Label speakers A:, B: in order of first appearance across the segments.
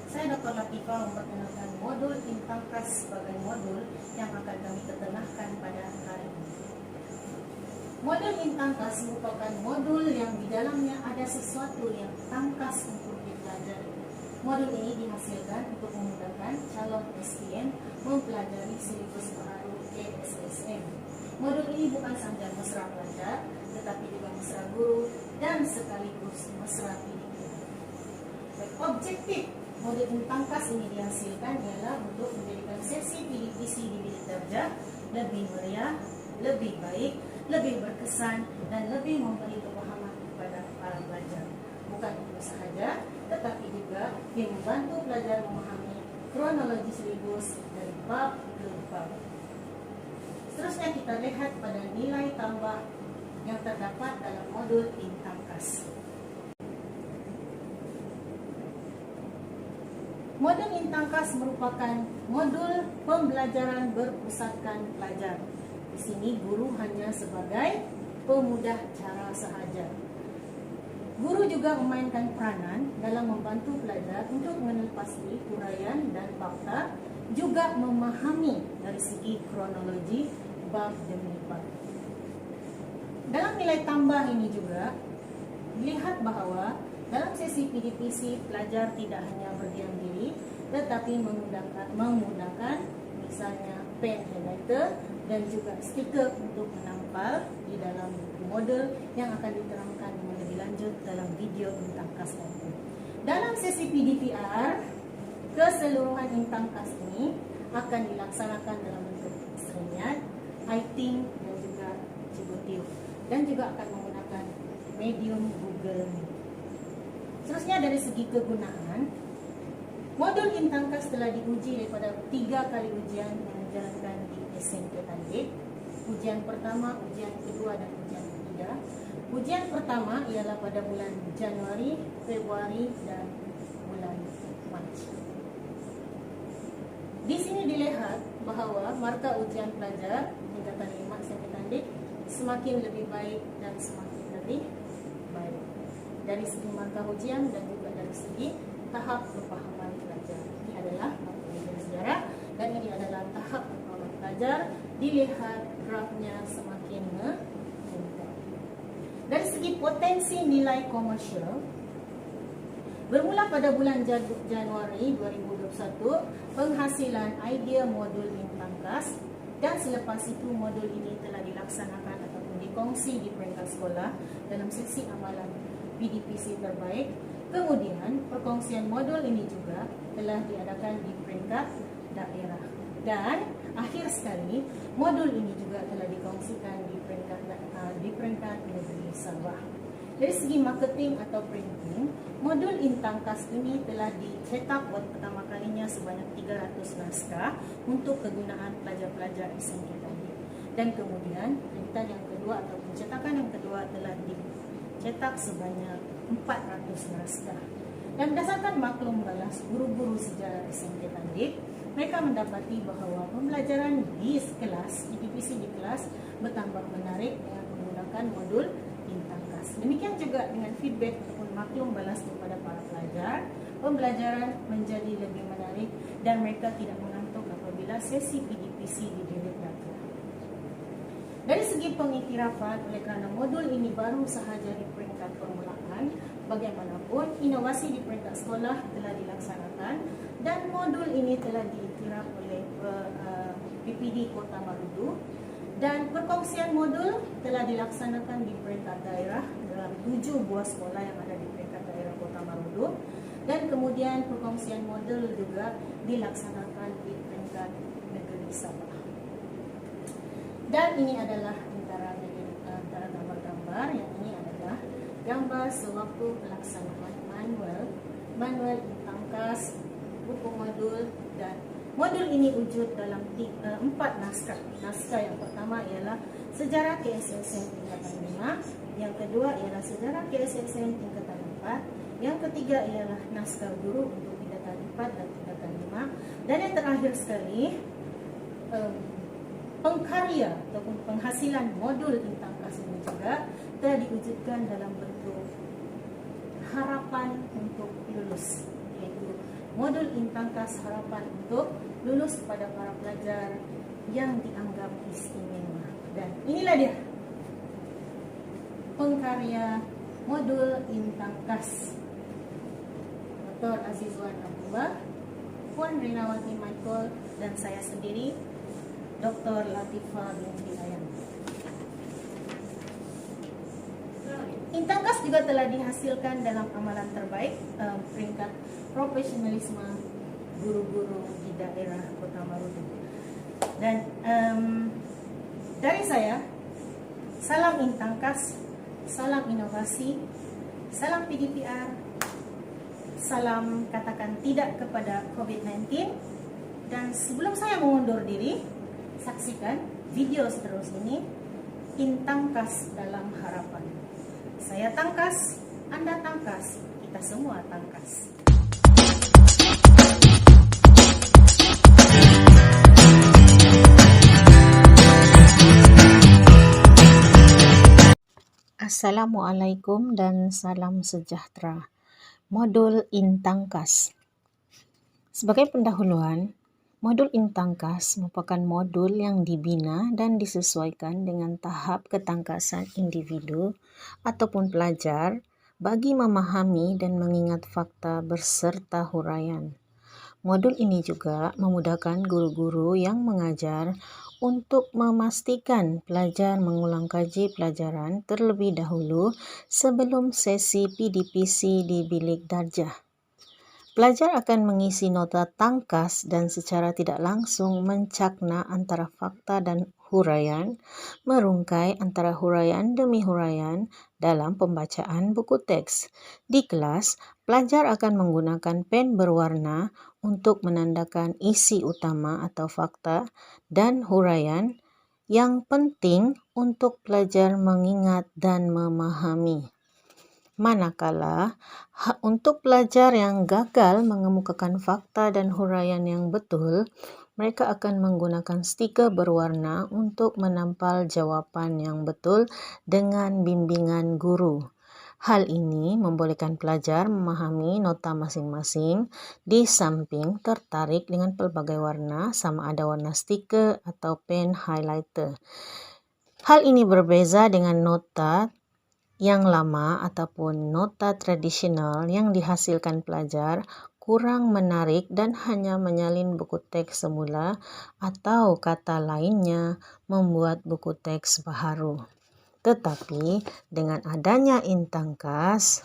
A: Saya Dr. Latifah memperkenalkan modul Intangkas sebagai modul yang akan kami ketengahkan pada hari ini. Modul Intangkas merupakan modul yang di dalamnya ada sesuatu yang tangkas untuk dipelajari. Modul ini dihasilkan untuk memudahkan calon STM mempelajari silibus baru KSSM. Modul ini bukan saja mesra pelajar, tetapi juga mesra guru dan sekaligus mesra didik. Objektif modul Intangkas ini dihasilkan ialah untuk menjadikan sesi PDPC di bilik darjah lebih meriah, lebih baik, lebih berkesan, dan lebih memberi pemahaman kepada para pelajar. Bukan itu sahaja, tetapi juga yang membantu pelajar memahami kronologi silibus dari bab ke bab. Seterusnya kita lihat pada nilai tambah yang terdapat dalam modul Intangkas. Modul Intangkas merupakan modul pembelajaran berpusatkan pelajar. Di sini guru hanya sebagai pemudah cara sahaja. Guru juga memainkan peranan dalam membantu pelajar untuk mengenal pasti uraian dan fakta, juga memahami dari segi kronologi bab demi bab. Dalam nilai tambah ini juga dilihat bahawa dalam sesi PDPC, pelajar tidak hanya berdiam diri, tetapi menggunakan misalnya pen highlighter dan juga stiker untuk menampal di dalam buku model yang akan diterangkan lebih lanjut dalam video Intangkas nanti. Dalam sesi PDPR, keseluruhan Intangkas ini akan dilaksanakan dalam bentuk seringan, writing dan juga cibotiu, dan juga akan menggunakan medium Google Meet. Seterusnya dari segi kegunaan, modul Intangkas telah diuji daripada 3 kali ujian yang dijalankan di SMP Tandik. Ujian pertama, ujian kedua dan ujian ketiga. Ujian pertama ialah pada bulan Januari, Februari dan bulan Mac. Di sini dilihat bahawa markah ujian pelajar tingkatan 5 SMP Tandik semakin lebih baik dan semakin lebih baik dari segi markah ujian dan juga dari segi tahap kepahaman pelajar. Ini adalah ujian sejarah dan ini adalah tahap kepahaman pelajar. Dilihat grafnya semakin meningkat. Dari segi potensi nilai komersial, bermula pada bulan Januari 2021, penghasilan idea modul Intangkas, dan selepas itu modul ini telah dilaksanakan ataupun dikongsi di peringkat sekolah dalam sesi amalan PDPC terbaik. Kemudian perkongsian modul ini juga telah diadakan di peringkat daerah. Dan akhir sekali modul ini juga telah dikongsikan di peringkat negeri Sabah. Dari segi marketing atau printing, modul Intangkas ini telah dicetak buat pertama kalinya sebanyak 300 naskah untuk kegunaan pelajar-pelajar SMP tadi. Dan kemudian printan yang kedua atau pencetakan yang kedua telah dicetak sebanyak 400 naskah. Dan berdasarkan maklum balas guru-guru sejarah SMP Tandik, mereka mendapati bahawa pembelajaran di kelas, PDPC di kelas bertambah menarik dengan menggunakan modul Intangkas. Demikian juga dengan feedback ataupun maklum balas kepada para pelajar, pembelajaran menjadi lebih menarik dan mereka tidak mengantuk apabila sesi PDPC di bilik darjah. Dari segi pengiktirafan, oleh kerana modul ini baru sahaja di peringkat permulaan, bagaimanapun inovasi di peringkat sekolah telah dilaksanakan dan modul ini telah diiktiraf oleh PPD Kota Marudu. Dan perkongsian modul telah dilaksanakan di peringkat daerah dalam 7 buah sekolah yang ada di peringkat daerah Kota Marudu. Dan kemudian perkongsian modul juga dilaksanakan di peringkat negeri Sabah. Dan ini adalah antara gambar-gambar. Yang ini adalah gambar sewaktu pelaksanaan manual Intangkas, buku modul, dan modul ini wujud dalam 4 naskah. Naskah yang pertama ialah Sejarah KSSM tingkatan 5, yang kedua ialah Sejarah KSSM tingkatan 4, yang ketiga ialah naskah guru untuk tingkatan 4 dan tingkatan 5, dan yang terakhir sekali pengkarya ataupun penghasilan modul Intangkas ini juga telah diwujudkan dalam bentuk harapan untuk lulus, iaitu modul Intangkas harapan untuk lulus kepada para pelajar yang dianggap istimewa. Dan inilah dia pengkarya modul Intangkas Dr. Azizwan Abdullah, Puan Rinawati Michael, dan saya sendiri Dr. Latifah binti Ayam. Intangkas juga telah dihasilkan dalam amalan terbaik peringkat profesionalisme guru-guru di daerah Kota Marudu. Dan dari saya, salam Intangkas, salam inovasi, salam PDPR, salam katakan tidak kepada COVID-19. Dan sebelum saya mengundur diri, saksikan video seterusnya ini, Intangkas dalam harapan. Saya tangkas, Anda tangkas, kita semua tangkas. Assalamualaikum dan salam sejahtera. Modul Intangkas. Sebagai pendahuluan, modul Intangkas merupakan modul yang dibina dan disesuaikan dengan tahap ketangkasan individu ataupun pelajar bagi memahami dan mengingat fakta berserta huraian. Modul ini juga memudahkan guru-guru yang mengajar untuk memastikan pelajar mengulang kaji pelajaran terlebih dahulu sebelum sesi PDPC di bilik darjah. Pelajar akan mengisi nota tangkas dan secara tidak langsung mencakna antara fakta dan huraian, merungkai antara huraian demi huraian dalam pembacaan buku teks. Di kelas, pelajar akan menggunakan pen berwarna untuk menandakan isi utama atau fakta dan huraian yang penting untuk pelajar mengingat dan memahami. Manakala untuk pelajar yang gagal mengemukakan fakta dan huraian yang betul, mereka akan menggunakan stiker berwarna untuk menampal jawapan yang betul dengan bimbingan guru. Hal ini membolehkan pelajar memahami nota masing-masing di samping tertarik dengan pelbagai warna, sama ada warna stiker atau pen highlighter. Hal ini berbeza dengan nota yang lama ataupun nota tradisional yang dihasilkan pelajar kurang menarik dan hanya menyalin buku teks semula atau kata lainnya membuat buku teks baharu. Tetapi dengan adanya Intangkas,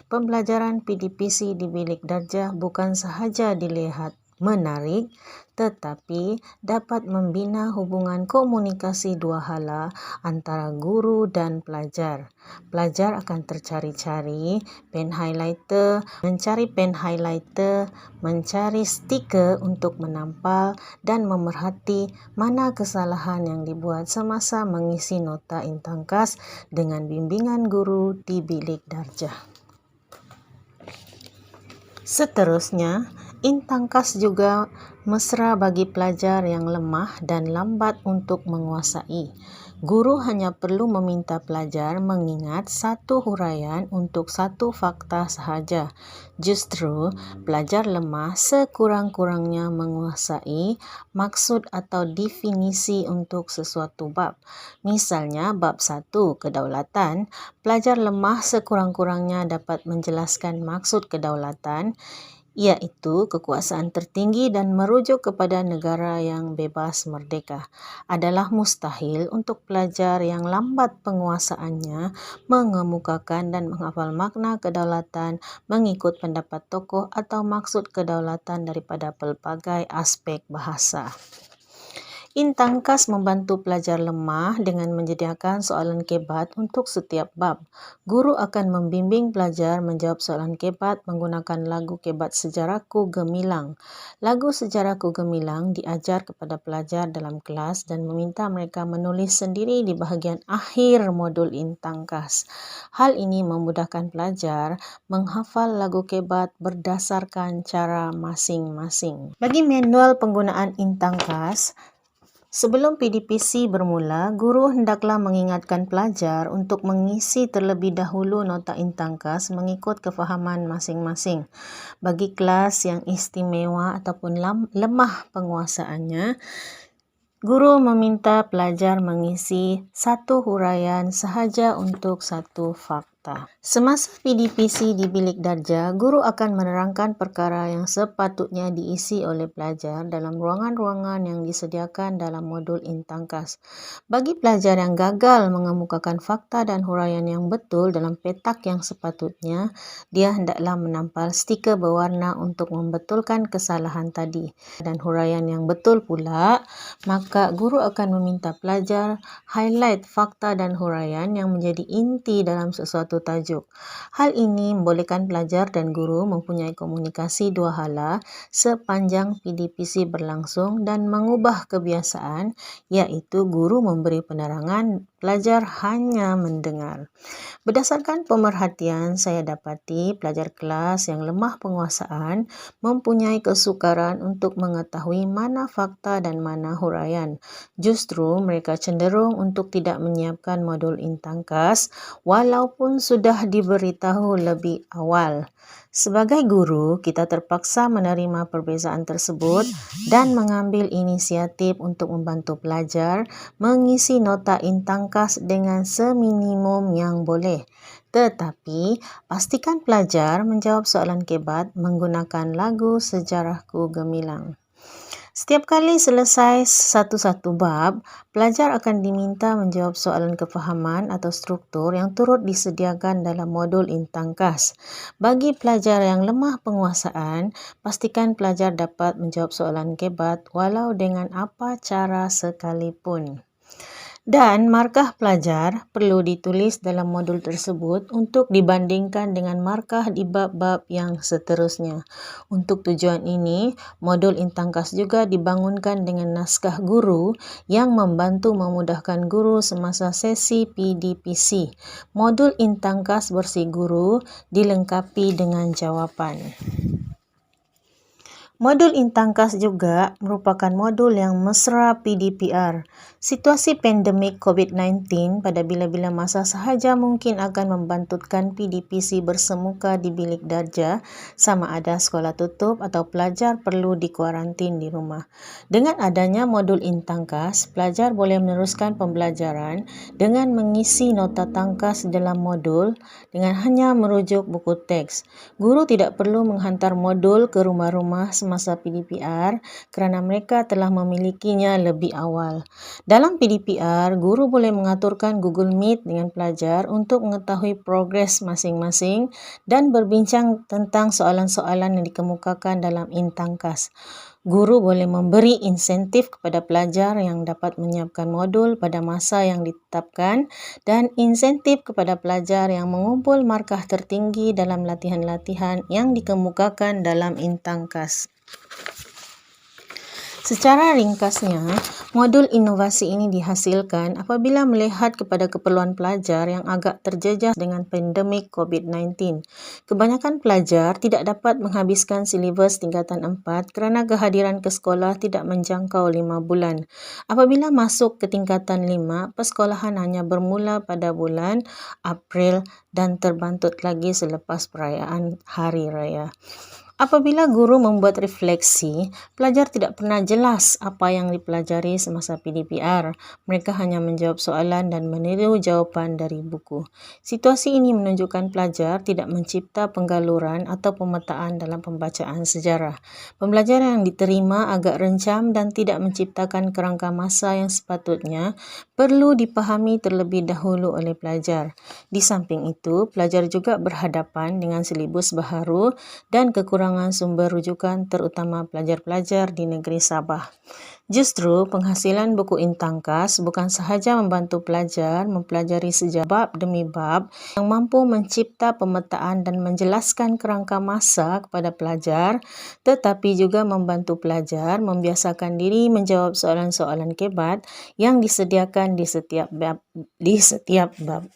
A: pembelajaran PDPC di bilik darjah bukan sahaja dilihat menarik, tetapi dapat membina hubungan komunikasi dua hala antara guru dan pelajar. Pelajar akan tercari-cari pen highlighter, mencari stiker untuk menampal dan memerhati mana kesalahan yang dibuat semasa mengisi nota Intangkas dengan bimbingan guru di bilik darjah. Seterusnya, Intangkas juga mesra bagi pelajar yang lemah dan lambat untuk menguasai. Guru hanya perlu meminta pelajar mengingat satu huraian untuk satu fakta sahaja. Justru, pelajar lemah sekurang-kurangnya menguasai maksud atau definisi untuk sesuatu bab. Misalnya, bab 1, kedaulatan, pelajar lemah sekurang-kurangnya dapat menjelaskan maksud kedaulatan, yaitu kekuasaan tertinggi dan merujuk kepada negara yang bebas merdeka. Adalah mustahil untuk pelajar yang lambat penguasaannya mengemukakan dan menghafal makna kedaulatan mengikut pendapat tokoh atau maksud kedaulatan daripada pelbagai aspek bahasa. Intangkas membantu pelajar lemah dengan menyediakan soalan kebat untuk setiap bab. Guru akan membimbing pelajar menjawab soalan kebat menggunakan lagu kebat Sejarahku Gemilang. Lagu Sejarahku Gemilang diajar kepada pelajar dalam kelas dan meminta mereka menulis sendiri di bahagian akhir modul Intangkas. Hal ini memudahkan pelajar menghafal lagu kebat berdasarkan cara masing-masing. Bagi manual penggunaan Intangkas,
B: Sebelum PDPC bermula, guru hendaklah mengingatkan pelajar untuk mengisi terlebih dahulu nota intangkas mengikut kefahaman masing-masing. Bagi kelas yang istimewa ataupun lemah penguasaannya, guru meminta pelajar mengisi satu huraian sahaja untuk satu fakta. Semasa PDPC di bilik darjah, guru akan menerangkan perkara yang sepatutnya diisi oleh pelajar dalam ruangan-ruangan yang disediakan dalam modul intangkas. Bagi pelajar yang gagal mengemukakan fakta dan huraian yang betul dalam petak yang sepatutnya, dia hendaklah menampal stiker berwarna untuk membetulkan kesalahan tadi. Dan huraian yang betul pula, maka guru akan meminta pelajar highlight fakta dan huraian yang menjadi inti dalam sesuatu tajuk. Hal ini membolehkan pelajar dan guru mempunyai komunikasi dua hala sepanjang PDPC berlangsung dan mengubah kebiasaan, iaitu guru memberi penerangan, pelajar hanya mendengar. Berdasarkan pemerhatian, saya dapati pelajar kelas yang lemah penguasaan mempunyai kesukaran untuk mengetahui mana fakta dan mana huraian. Justru mereka cenderung untuk tidak menyiapkan modul intangkas walaupun sudah diberitahu lebih awal. Sebagai guru, kita terpaksa menerima perbezaan tersebut dan mengambil inisiatif untuk membantu pelajar mengisi nota intangkas dengan seminimum yang boleh. Tetapi, pastikan pelajar menjawab soalan kebat menggunakan lagu Sejarahku Gemilang. Setiap kali selesai satu-satu bab, pelajar akan diminta menjawab soalan kefahaman atau struktur yang turut disediakan dalam modul intangkas. Bagi pelajar yang lemah penguasaan, pastikan pelajar dapat menjawab soalan kebat walau dengan apa cara sekalipun. Dan markah pelajar perlu ditulis dalam modul tersebut untuk dibandingkan dengan markah di bab-bab yang seterusnya. Untuk tujuan ini, modul intangkas juga dibangunkan dengan naskah guru yang membantu memudahkan guru semasa sesi PDPC. Modul intangkas versi guru dilengkapi dengan jawapan. Modul intangkas juga merupakan modul yang mesra PDPR. Situasi pandemik COVID-19 pada bila-bila masa sahaja mungkin akan membantutkan PDPC bersemuka di bilik darjah, sama ada sekolah tutup atau pelajar perlu dikuarantin di rumah. Dengan adanya modul intangkas, pelajar boleh meneruskan pembelajaran dengan mengisi nota tangkas dalam modul dengan hanya merujuk buku teks. Guru tidak perlu menghantar modul ke rumah-rumah semasa PDPR kerana mereka telah memilikinya lebih awal. Dalam PDPR, guru boleh mengaturkan Google Meet dengan pelajar untuk mengetahui progres masing-masing dan berbincang tentang soalan-soalan yang dikemukakan dalam intangkas. Guru boleh memberi insentif kepada pelajar yang dapat menyiapkan modul pada masa yang ditetapkan dan insentif kepada pelajar yang mengumpul markah tertinggi dalam latihan-latihan yang dikemukakan dalam intangkas. Secara ringkasnya, modul inovasi ini dihasilkan apabila melihat kepada keperluan pelajar yang agak terjejas dengan pandemik COVID-19. Kebanyakan pelajar tidak dapat menghabiskan silibus tingkatan 4 kerana kehadiran ke sekolah tidak menjangkau 5 bulan. Apabila masuk ke tingkatan 5, persekolahan hanya bermula pada bulan April dan terbantut lagi selepas perayaan Hari Raya. Apabila guru membuat refleksi, pelajar tidak pernah jelas apa yang dipelajari semasa PDPR. Mereka hanya menjawab soalan dan meniru jawapan dari buku. Situasi ini menunjukkan pelajar tidak mencipta penggaluran atau pemetaan dalam pembacaan sejarah. Pembelajaran yang diterima agak rencam dan tidak menciptakan kerangka masa yang sepatutnya perlu dipahami terlebih dahulu oleh pelajar. Di samping itu, pelajar juga berhadapan dengan silibus baharu dan kekurangan sumber rujukan terutama pelajar-pelajar di negeri Sabah. Justru, penghasilan buku intangkas bukan sahaja membantu pelajar mempelajari sejarah bab demi bab yang mampu mencipta pemetaan dan menjelaskan kerangka masa kepada pelajar, tetapi juga membantu pelajar membiasakan diri menjawab soalan-soalan kebat yang disediakan di setiap bab.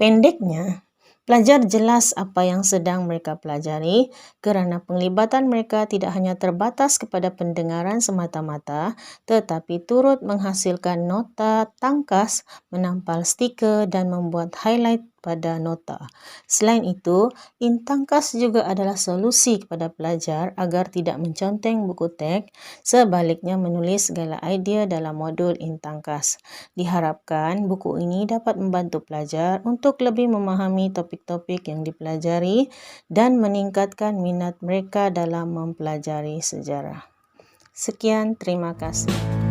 B: Pendeknya, Pelajar jelas apa yang sedang mereka pelajari kerana penglibatan mereka tidak hanya terbatas kepada pendengaran semata-mata tetapi turut menghasilkan nota tangkas, menampal stiker dan membuat highlight pada nota. Selain itu, Intangkas juga adalah solusi kepada pelajar agar tidak menconteng buku teks, sebaliknya menulis segala idea dalam modul Intangkas. Diharapkan buku ini dapat membantu pelajar untuk lebih memahami topik-topik yang dipelajari dan meningkatkan minat mereka dalam mempelajari sejarah. Sekian, terima kasih.